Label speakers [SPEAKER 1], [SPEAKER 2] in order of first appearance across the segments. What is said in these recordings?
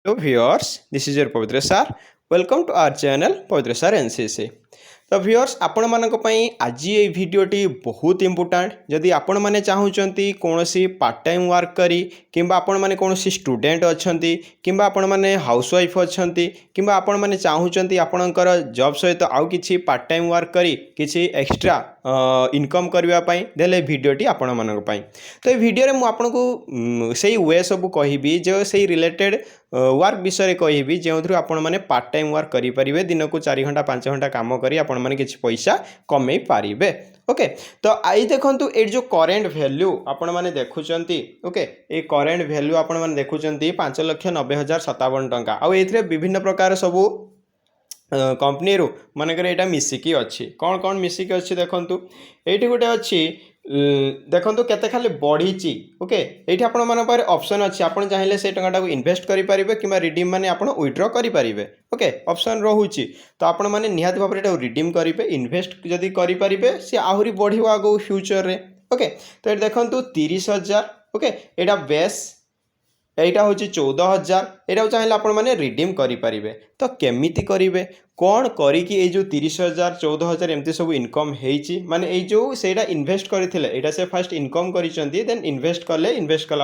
[SPEAKER 1] Hello viewers, this is your Pavitra sir. Welcome to our channel Pavitra sir NCC. तो viewers आपण मानक पई आज ये वीडियोटी बहुत इंपोर्टेंट जदि आपण माने चाहूचंती कोनोसी पार्ट टाइम वर्क करी किंबा आपण माने कोनोसी स्टूडेंट अछंती किंबा आपण माने हाउसवाइफ अछंती किंबा आपण माने चाहूचंती आपणकर जॉब सहित आउ किछि पार्ट टाइम वर्क करी किछि एक्स्ट्रा इनकम करबा पई देले वीडियोटी आपण मानक पई तो ए वीडियो रे मु आपनको सेही वे सब कहिबी जो सेही रिलेटेड वर्क विषय कहिबी जो थ्रू आपण माने पार्ट टाइम वर्क करि परिबे दिन को 4 घंटा 5 घंटा काम करी आपण माने किछि पैसा कमई पारिबे। ओके तो आई देखंतु ए जो करेंट वैल्यू आपण माने देखुचंती ओके ए करेंट वैल्यू आपण माने देखुचंती 5,90,57 टंका आ एथरे विभिन्न प्रकार सबु कंपनी रू मानकर एटा मिसिकी अच्छी कौन कौन मिसिकी अच्छी देखंतु एठी गोटे अच्छी देखंतु केते खाली बढ़ी ओके एठी आपण मन पर ऑप्शन अच्छी आपण चाहिले से टंगाटा को इन्वेस्ट करि परिबे किबा रिडीम माने आपण विथड्रॉ करि परिबे ओके ऑप्शन रहूची तो आपण माने निहात भाबरे एटा रिडीम करिबे इन्वेस्ट जदी करि परिबे से आहुरी बढ़िबो आगो फ्यूचर रे ओके तो एठी देखंतु 30,000 ओके एटा बेस एटा हूँ 14,000 एटा चाहिए आपण मैंने रिडीम करें तो केमिति करेंगे कौन करी जो 30,000 14,000 एमती सब इनकम होती माने ये जो सेटा इन्वेस्ट करते से फास्ट इनकम करिसेंती देन इन्वेस्ट कला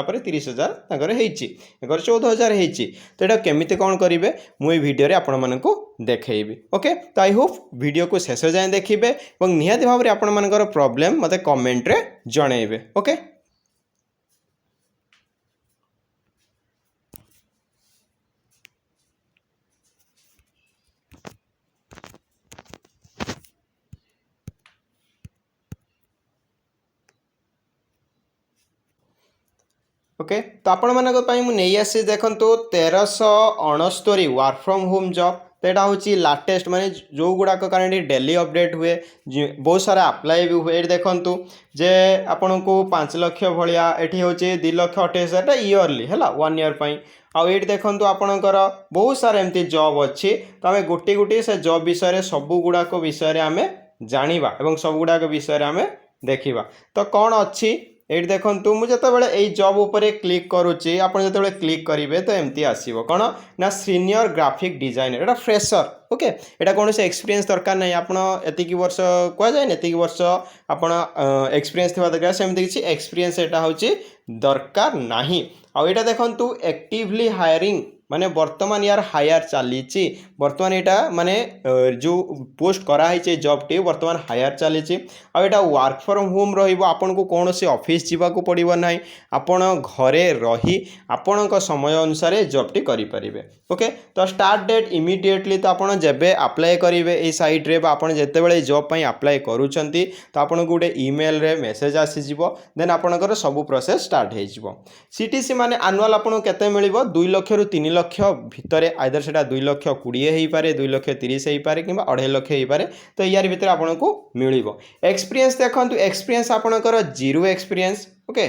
[SPEAKER 1] 30,000 ताकर होती 14,000 होती तो यहाँ केमिति कौन करेंगे मुझे वीडियो रे आपण मानकु देखैबी ओके तो आई होप वीडियो को शेष जाए देखिए और निहाती भाव में आपण मानकर प्रॉब्लम मते कमेंट रे जणैबे ओके। ओके तो आपण मानक पई मु नै आसी देखंतु 1369 वर्क फ्रॉम होम जॉब तो यहाँ हूँ लाटेस्ट माने जो गुड़ाक कारण डेली अपडेट हुए बहुत सारा अप्लाई भी हुए देखंतु जे आपण को 5 लाख भलिया एठी होचे 2,28,000 इयरली है 1 ईयर पई आउ ये देखंतु आपणकर बहुत सारा एमती जॉब अच्छी तो आम गोटे गोटे से जॉब विषय सब गुड़ाक विषय आम जानिबा एवं सब गुड़ाक विषय आम देखिबा तो कौन अच्छी ये देखो मुझे ये जॉब उपरे क्लिक करुच्ची आप जो क्लिक करेंगे तो एमती आसो कौन ना सीनियर ग्राफिक डिजाइनर एटा फ्रेशर ओके एटा कौन से एक्सपीरियंस दरकार नहीं आपड़ी वर्ष कहुए एति वर्ष आप एक्सपीरियंस थी दरकार सेमती किसी एक्सपीरियंस एटा हूँ दरकार नहीं आईटा देखु एक्टिवली हायरिंग माने वर्तमान यार हायर चली वर्तमान यहाँ माने जो पोस्ट कराई जॉब टी वर्तमान हायर चली आईटा वर्क फ्रॉम होम रन को कौन से ऑफिस जावाक पड़ो ना आपण घरे रही आपण समय अनुसार जॉब टी करें ओके तो स्टार्ट डेट इमिडिएटली तो आपड़ जेबे अप्लाई करेंगे ये साइट्रे आप जिते जॉब अप्लाई करूँच तो आपको गोटे ईमेल रे मेसेज आसीज देन आपणकर सब प्रोसेस स्टार्ट हो सीटीसी माने आनुआल आपको केते मिलिबो 2 लाख रु 3 लाख भितर आइदर से 2,20,000 हो पारे 2,30,000 हो पारे कि 2.5 लाख हो पारे तो यार भितर आपको मिल एक्सपीरियंस देखो एक्सपीरियंस आपणकर 0 एक्सपीरियंस ओके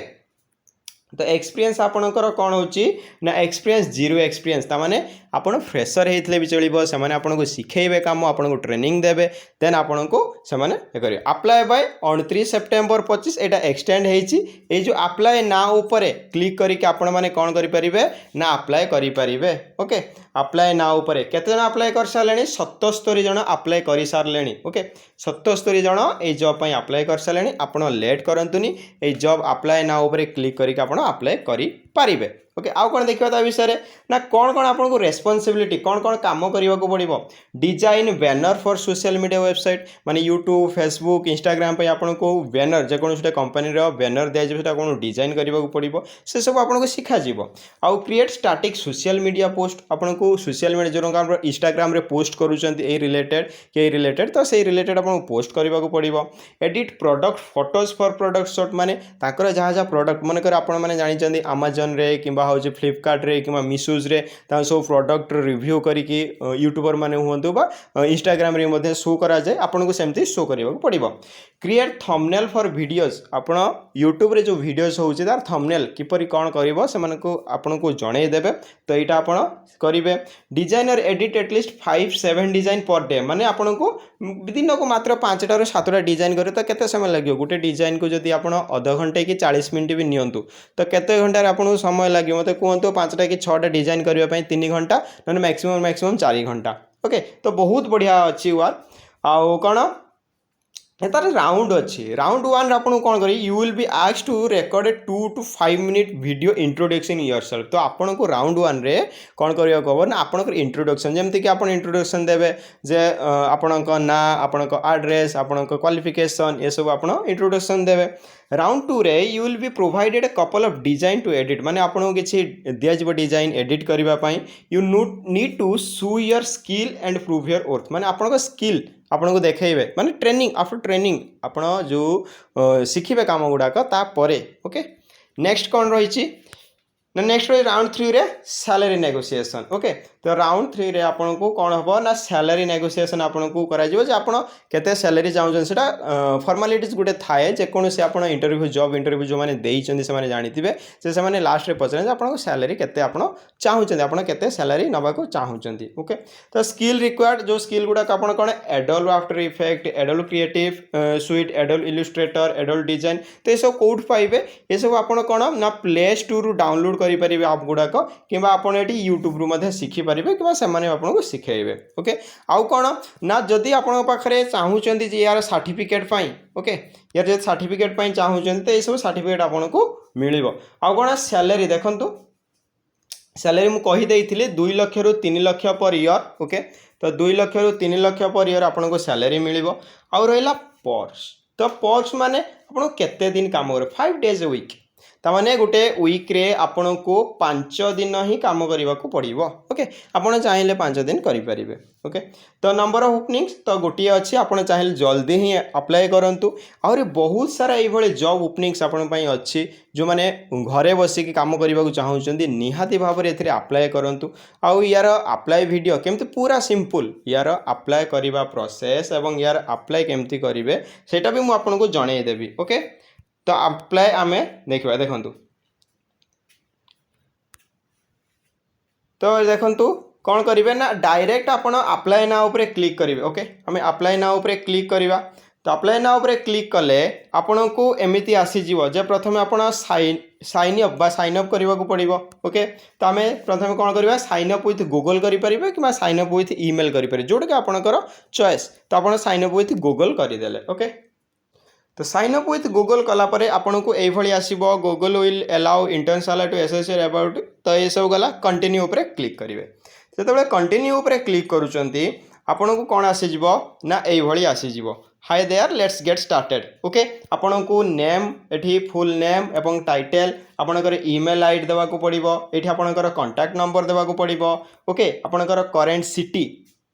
[SPEAKER 1] तो एक्सपीरियंस आपणकर कौन होची ना एक्सपीरियंस 0 एक्सपीरियंस तामाने आपण फ्रेशर होते भी चलो से आपको शिखेबे काम आपको ट्रेनिंग देवे देन आपको से करेंगे अप्लाई बाय 29 सेप्टेम्बर 25 यहाँ एक्सटेंड होती जो अप्लाई ना उपरे क्लिक करके आपण मैंने कौन करें ना अप्लाई करें ओके अप्लाई ना उपरे केते जन अप्लाई कर सारे 77 जन अप्लाई कर सारे ओके 77 जन ये जॉब पर अप्लाई कर सारे आप लेट करतुनि ये जॉब अप्लाई ना उपरे क्लिक करके आप अप्लाई करें ओके आउ कौन देखा विषय ना कौन कौन आपको रेस्पॉन्सिबिलिटी कौन कौन काम करने को पड़ो design banner for social media website माने यूट्यूब फेसबुक इंस्टाग्राम पे आपको बैनर जेकोसी कंपनी बैनर दिया कौन डिजाइन करने को पड़ो से सब आपको शिखा आउ create static social media post आपको सोशल मीडिया जो इंस्टाग्राम रे पोस्ट करुँच रिलेटेड तो से रिलेटेड आपको पोस्ट करने को पड़ो edit product photos for product shot माने जहाँ जहाँ प्रोडक्ट मनकर आपने जानते अमेजन रे कि हूँ फ्लिपकार्ट रे कि मिशोज रे सब प्रोडक्ट रिव्यू करके यूट्यूबर माने हुंतु बा इंस्टाग्राम रे मध्ये शो करा जाए आपको सेमती शो करने को पड़ो क्रिएट थंबनेल फॉर वीडियोस आपण यूट्यूब रे जो वीडियोस होउचे तार थंबनेल किपरि कौन करिवो से मानको आपनको जणै देबे तो एटा आपण करिवे designer edit at least 5-7 design per day माने आपनको दिन को मात्र 5टा 7टा डिजाइन करे तो केते समय लगे गोटे डिजाइन को जदि आपण आधा घंटे कि 40 मिनिट भी नियंतु तो केते घंटा आपनको समय लगे मते कहतु 5टा कि 6टा डिजाइन करने 3 घंटा ना मैक्सिमम 4 घंटा ओके। तो बहुत बढ़िया अच्छी वार आउ कौन तार राउंड अच्छी राउंड 1 आपको कौन करी you will be asked to record 2 to 5 minute video introduction yourself. तो आपन को राउंड 1 रे कौन करिया को ना आपन इंट्रोडक्शन जमती कि आपन इंट्रोडक्शन देबे जे आपन को ना आपन को एड्रेस आपन को क्वालिफिकेशन ये सब आपन इंट्रोडक्शन देबे। राउंड 2 रे you will be provided a couple of design to edit माने आपन को किछि दिया जब डिजाइन एडिट करबा पई you need to show your skill and prove your worth माने आपन को स्किल आपन को देखेबे माने ट्रेनिंग आफ्टर ट्रेनिंग आपन जो शिखिबे काम गुडाक तापरे ओके। नेक्स्ट कौन रही ना नेक्स्ट रही राउंड 3 रे सैलरी नेगोशिएशन ओके। तो राउंड 3 रे आपन को कौन हम ना सैलरी नेगोशिएशन आपन को करा जिवो जे आपन केते सैलरी चाहउछन सेटा फॉर्मालिटीज गुटे थाए जे कोन से आपन इंटरव्यू जॉब इंटरव्यू जो माने देइछन से माने जानिथिबे से माने लास्ट रे पचरे आपन को सैलरी केते आपन चाहउछन आपन केते सैलरी नबा को चाहउछन ओके। तो स्किल रिक्वायर्ड जो स्किल गुडा आपन कोन Adobe after effect Adobe creative suite Adobe illustrator Adobe design तो ये सब कोड पाइबे ये सब आपन कोन ना प्ले स्टोर डाउनलोड करि परिबे आप गुडाक किबा आपन एटी यूट्यूब रु मध्ये शिखि परिबे किबा से माने आपन को सिखेइबे ओके। आउ कोन ना जदी आपन पाखरे चाहउचंदी जे यार सर्टिफिकेट पई ओके यार जे सर्टिफिकेट पई चाहउचंदी तो ये सब सर्टिफिकेट आपन को मिलिबो। आउ कोन सैलरी देखंतु सैलरी मु कहि देइथिले 2 लाख रु 3 लाख पर ईयर ओके। तो 2 लाख रु 3 लाख पर ईयर आपन को सैलरी मिलिबो। आउ रहिला पर्क्स तो पर्क्स माने आपन केते दिन काम करे 5 days a week ताने गोटे वीक रे आपन को 5 दिन ही काम करने को पड़ो ओके। आपन चाहिए 5 दिन करें ओके। तो नंबर ऑफ ओपनिंग्स तो गोटे अच्छी आपन चाहिए जल्दी ही अप्लाई करूँ आहरी बहुत सारा ये जॉब ओपनिंग्स आपन अच्छी जो मैंने घरे बसिक काम करने को चाहते निहाती भाव में ए अप्लाई करूँ। आउ यार अप्लाई वीडियो केमती पूरा सिंपल यार अप्लाई करने प्रोसेस एवं यार अप्लाई केमती करेंगे सेटा भी मुझे आपको जनईदेवी ओके। तो अप्लाई आमे देखा देखु तो देखु कौन करेंगे ना डायरेक्ट आपन अप्लाई नाउ पर क्लिक करेंगे ओके। हमें अप्लाई नाउ पर क्लिक करवा तो अप्लाई नाउ पर क्लिक कले आपन को एमती आसीजिव जे प्रथम आपन साइन अप करने को पड़ो ओके। तो आम प्रथम कौन करवा साइन अप विथ गूगल करेंगे कि साइन अप विथ ईमेल करेंगे जोटा कि आपंकर चॉइस। तो आप साइन अप विथ गूगल करदेले ओके। तो साइन अप विथ गूगल कलापर आपन को ये आसो Google will allow international to associate about तो ये सब गला कंटिन्यू उपर क्लिक करेंगे। जो कंटिन्यू उपर क्लिक करुँच आपन को कौन आसीज ना ये आसीज hi there let's get started okay. आपन को नेम एठी फुल नेम एवं टाइटल आपनकर ईमेल आईडी देवा को पड़िबो एठी आपनकर कांटेक्ट नंबर देवा को पड़िबो ओके। आपनकर करेंट सिटी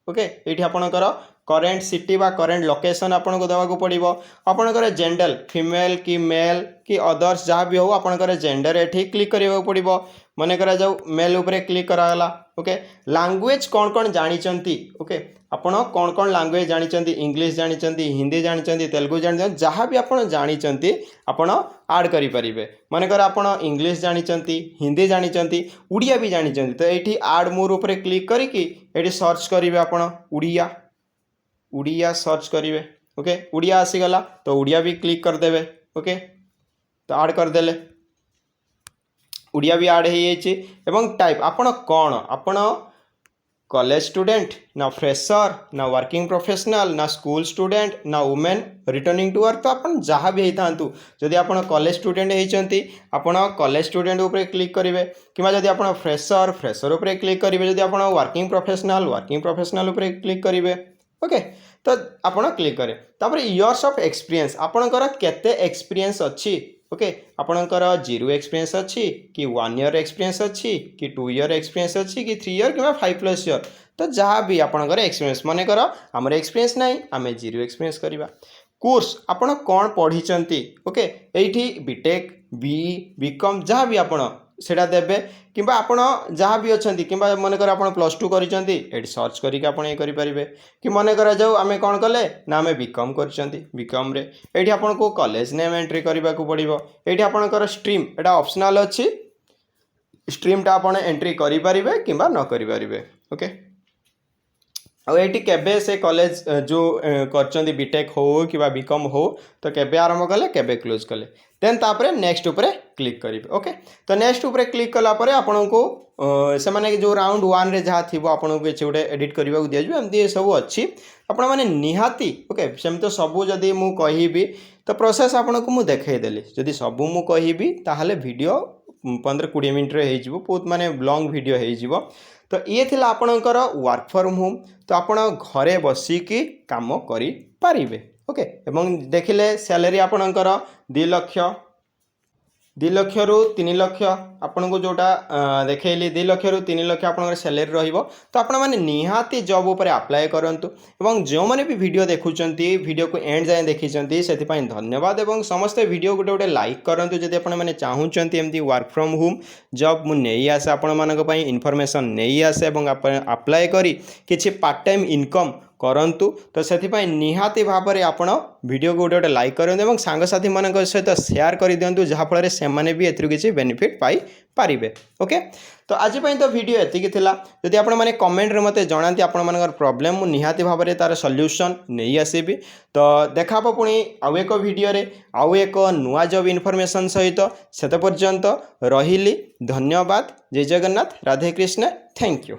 [SPEAKER 1] ओके एठी आपनकर करेंट सिटी बा करेंट लोकेशन आपन को देवा को पड़िबो। आपनकर जेंडर फीमेल कि मेल कि अदर्स जहाँ भी हो आपनकर जेंडर एठी क्लिक करबा को पड़िबो। मने करा जाऊ मेल उपरे क्लिक करागला ओके। लैंग्वेज कौन कौन जानिचंती ओके आपन कौन कौन लैंग्वेज जानिचंती इंग्लिश जानिचंती हिंदी जानिचंती तेलुगु जानिचंती जहाँ भी आपन जानिचंती आपन ऐड करि परिबे। मने करा आपन इंग्लिश जानिचंती हिंदी जानिचंती उड़िया भी जानिचंती तो एठी ऐड मोर उपरे क्लिक करिकि एठी सर्च करिवे आपन उड़िया सर्च करेंगे ओके। उड़िया आसीगला तो उड़िया भी क्लिक करदे ओके। तो ऐड करदेले उड़िया भी ऐड हो टाइप आपन कौन आपन कॉलेज स्टूडेंट ना फ्रेशर ना वर्किंग प्रोफेशनल ना स्कूल स्टूडेंट ना वुमेन रिटर्निंग टू वर्क तो आपन जहाँ भी होता जदि आपन कॉलेज स्टूडेंट होती आपन कॉलेज स्टूडेंट उपरे क्लिक करेंगे कि जदि आपन फ्रेशर उपरे क्लिक करेंगे जदि आपन वर्किंग प्रोफेशनल उपरे क्लिक करेंगे ओके। तो आपन क्लिक करें तापर इयर्स ऑफ एक्सपीरियंस आपनकर केते एक्सपीरियंस अच्छी ओके। आपनकर 0 एक्सपीरियंस अच्छी कि 1 year एक्सपीरियंस अच्छी कि 2 year एक्सपीरियंस अच्छी कि 3 year कि 5+ year तो जहाँ भी आपनकर एक्सपीरियंस मने कर हमर एक्सपीरियंस नहीं आम 0 एक्सपीरियंस करवा। कोर्स आपन कौन पढ़ी ओके एठी बीटेक बीई बीकॉम जहाँ भी आपन सेटा देबे कि आपन जहाँ भी अच्छा कि मन कर आप +2 कर सर्च करके आप ये करेंगे कि मन करा जाऊ आम कौन कले ना आम बीकॉम बीकॉम रे ये आपन को कॉलेज नेम एंट्री करने को पड़ो। ये आपनकर स्ट्रीम एटा ऑप्शनल अच्छी स्ट्रीमटा आप एंट्री करेंगे कि न करेंगे ओके। ଆଉ ଏଇଠି କେବେ ସେ କଲେଜ ଯେଉଁ କରିଛନ୍ତି ବିଟେକ୍ ହଉ କିମ୍ବା ବିକମ୍ ହଉ ତ କେବେ ଆରମ୍ଭ କଲେ କେବେ କ୍ଲୋଜ୍ କଲେ ଦେନ୍ ତାପରେ ନେକ୍ସଟ ଉପରେ କ୍ଲିକ୍ କରିବେ ଓକେ। ତ ନେକ୍ସଟ ଉପରେ କ୍ଲିକ୍ କଲା ପରେ ଆପଣଙ୍କୁ ସେମାନେ ଯେଉଁ ରାଉଣ୍ଡ ୱାନ୍ରେ ଯାହା ଥିବ ଆପଣଙ୍କୁ କିଛି ଗୋଟେ ଏଡ଼ିଟ୍ କରିବାକୁ ଦିଆଯିବ ଏମିତି ସବୁ ଅଛି ଆପଣମାନେ ନିହାତି ଓକେ। ସେମିତି ସବୁ ଯଦି ମୁଁ କହିବି ତ ପ୍ରୋସେସ୍ ଆପଣଙ୍କୁ ମୁଁ ଦେଖେଇଦେଲି ଯଦି ସବୁ ମୁଁ କହିବି ତାହେଲେ ଭିଡ଼ିଓ 15-20 ମିନିଟ୍ରେ ହେଇଯିବ ବହୁତ ମାନେ ଲଙ୍ଗ୍ ଭିଡ଼ିଓ ହେଇଯିବ। ତ ଇଏ ଥିଲା ଆପଣଙ୍କର ୱାର୍କ ଫ୍ରମ୍ ହୋମ୍ ତ ଆପଣ ଘରେ ବସିକି କାମ କରିପାରିବେ ଓକେ। ଏବଂ ଦେଖିଲେ ସ୍ୟାଲେରୀ ଆପଣଙ୍କର 2 ଲକ୍ଷ 2 ଲକ୍ଷରୁ 3 ଲକ୍ଷ ଆପଣଙ୍କୁ ଯେଉଁଟା ଦେଖେଇଲି 2 ଲକ୍ଷରୁ 3 ଲକ୍ଷ ଆପଣଙ୍କର ସ୍ୟାଲେରୀ ରହିବ। ତ ଆପଣମାନେ ନିହାତି ଜବ୍ ଉପରେ ଆପ୍ଲାଏ କରନ୍ତୁ ଏବଂ ଯେଉଁମାନେ ବି ଭିଡ଼ିଓ ଦେଖୁଛନ୍ତି ଭିଡ଼ିଓକୁ ଏଣ୍ଡ ଯାଏଁ ଦେଖିଛନ୍ତି ସେଥିପାଇଁ ଧନ୍ୟବାଦ ଏବଂ ସମସ୍ତେ ଭିଡ଼ିଓ ଗୋଟେ ଲାଇକ୍ କରନ୍ତୁ ଯଦି ଆପଣମାନେ ଚାହୁଁଛନ୍ତି ଏମିତି ୱାର୍କ ଫ୍ରମ୍ ହୋମ୍ ଜବ୍ ମୁଁ ନେଇ ଆସେ ଆପଣମାନଙ୍କ ପାଇଁ ଇନଫର୍ମେସନ୍ ନେଇ ଆସେ ଏବଂ ଆପ୍ଲାଏ କରି କିଛି ପାର୍ଟ ଟାଇମ୍ ଇନକମ୍ କରନ୍ତୁ। ତ ସେଥିପାଇଁ ନିହାତି ଭାବରେ ଆପଣ ଭିଡ଼ିଓକୁ ଗୋଟେ ଲାଇକ୍ କରନ୍ତୁ ଏବଂ ସାଙ୍ଗସାଥିମାନଙ୍କ ସହିତ ସେୟାର କରିଦିଅନ୍ତୁ ଯାହାଫଳରେ ସେମାନେ ବି ଏଥିରୁ କିଛି ବେନିଫିଟ୍ ପାଇପାରିବେ ଓକେ। ତ ଆଜି ପାଇଁ ତ ଭିଡ଼ିଓ ଏତିକି ଥିଲା ଯଦି ଆପଣମାନେ କମେଣ୍ଟରେ ମୋତେ ଜଣାନ୍ତି ଆପଣମାନଙ୍କର ପ୍ରୋବ୍ଲେମ୍ ମୁଁ ନିହାତି ଭାବରେ ତା'ର ସଲ୍ୟୁସନ୍ ନେଇ ଆସିବି। ତ ଦେଖା ହେବ ପୁଣି ଆଉ ଏକ ଭିଡ଼ିଓରେ ଆଉ ଏକ ନୂଆ ଜବ୍ ଇନଫର୍ମେସନ୍ ସହିତ ସେତେ ପର୍ଯ୍ୟନ୍ତ ରହିଲି ଧନ୍ୟବାଦ ଜୟ ଜଗନ୍ନାଥ ରାଧେ କୃଷ୍ଣ ଥ୍ୟାଙ୍କ ୟୁ।